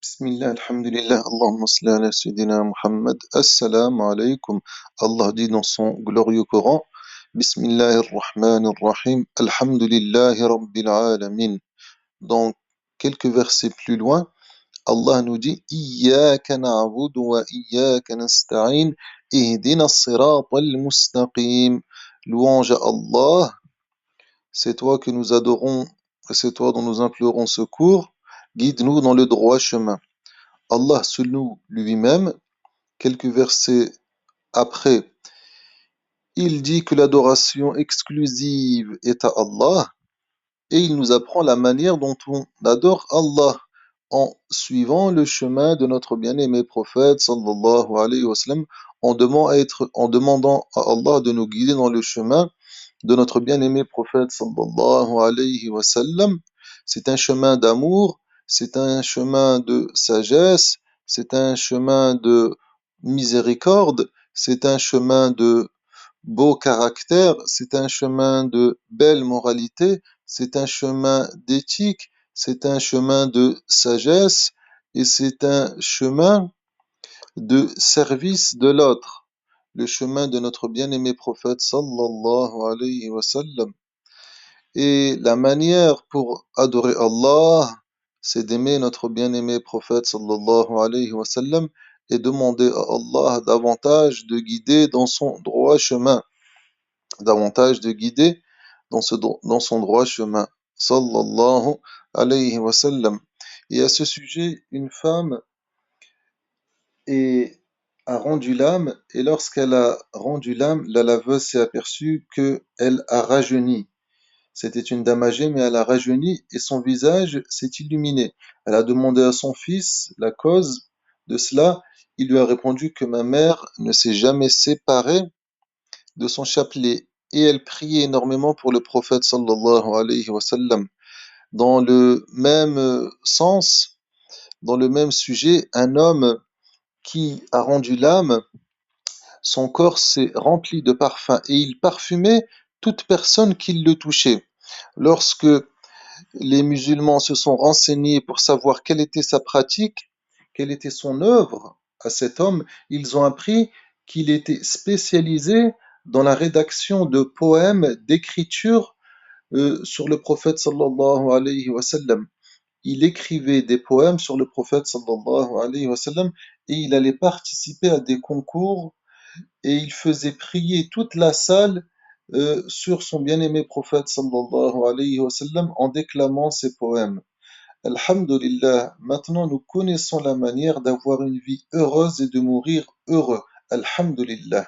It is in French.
Bismillah, alhamdulillah, Allahumma salli ala Sayyidina Muhammad. Assalamu alaikum. Allah dit dans son glorieux Coran, Bismillahir Rahmanir Rahim, Alhamdulillahi Rabbil Alamin. Donc, quelques versets plus loin, Allah nous dit, Iyyaka na'budu wa iyyaka nasta'in, ihdina as-sirata al-mustaqim. Louange à Allah, c'est toi que nous adorons, et c'est toi dont nous implorons secours, guide-nous dans le droit chemin. Allah se loue lui-même. Quelques versets après, il dit que l'adoration exclusive est à Allah et il nous apprend la manière dont on adore Allah en suivant le chemin de notre bien-aimé prophète sallallahu alayhi wa sallam, en demandant à Allah de nous guider dans le chemin de notre bien-aimé prophète sallallahu alayhi wa sallam. C'est un chemin d'amour, c'est un chemin de sagesse, c'est un chemin de miséricorde, c'est un chemin de beau caractère, c'est un chemin de belle moralité, c'est un chemin d'éthique, c'est un chemin de sagesse et c'est un chemin de service de l'autre, le chemin de notre bien-aimé prophète sallallahu alayhi wa sallam. Et la manière pour adorer Allah, c'est d'aimer notre bien-aimé prophète sallallahu alayhi wa sallam et demander à Allah davantage de guider dans son droit chemin, davantage de guider dans son droit chemin, sallallahu alayhi wa sallam. Et à ce sujet, une femme et a rendu l'âme, et lorsqu'elle a rendu l'âme, la laveuse s'est aperçue qu'elle a rajeuni. C'était une dame âgée, mais elle a rajeuni et son visage s'est illuminé. Elle a demandé à son fils la cause de cela. Il lui a répondu que ma mère ne s'est jamais séparée de son chapelet et elle priait énormément pour le prophète sallallahu alayhi wa sallam. Dans le même sens, dans le même sujet, un homme qui a rendu l'âme, son corps s'est rempli de parfums et il parfumait toute personne qui le touchait. Lorsque les musulmans se sont renseignés pour savoir quelle était sa pratique, quelle était son œuvre à cet homme, ils ont appris qu'il était spécialisé dans la rédaction de poèmes, d'écritures sur le prophète sallallahu alayhi wa sallam. Il écrivait des poèmes sur le prophète sallallahu alayhi wa sallam et il allait participer à des concours et il faisait prier toute la salle sur son bien-aimé prophète sallallahu alayhi wa sallam en déclamant ses poèmes. Alhamdulillah, maintenant nous connaissons la manière d'avoir une vie heureuse et de mourir heureux. Alhamdulillah.